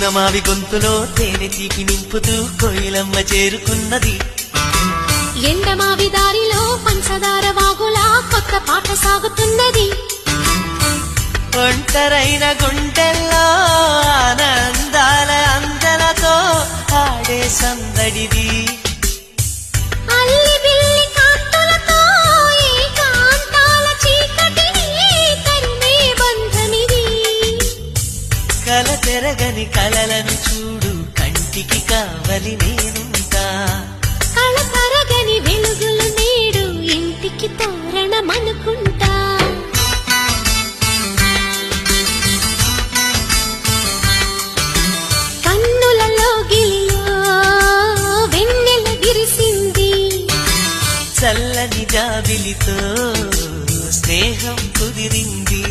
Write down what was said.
చిన్నమావి గొంతులో తేనె తీపి నింపుతూ కోయిలమ్మ చేరుకున్నది. ఎండమావి దారిలో పంచదార వాగులా కొత్త పాట సాగుతున్నది. ఒంటరైన గుండెల్లో ఆనందాల అందలతో ఆడే సందడిది. అల్లి బిల్లి కాంతులతో ఏకాంతాల చీకటిని తరిమే బంధమిది. కల తెరగని కలలను చూడు, కంటికి కావలి నేనుంటా. కళ తరగని వెలుగులు నేడు ఇంటికి తోరణమనుకుంటా. కన్నులలో గిలిలో వెన్నెల విరిసింది. చల్లని జాబిలితో స్నేహం కుదిరింది.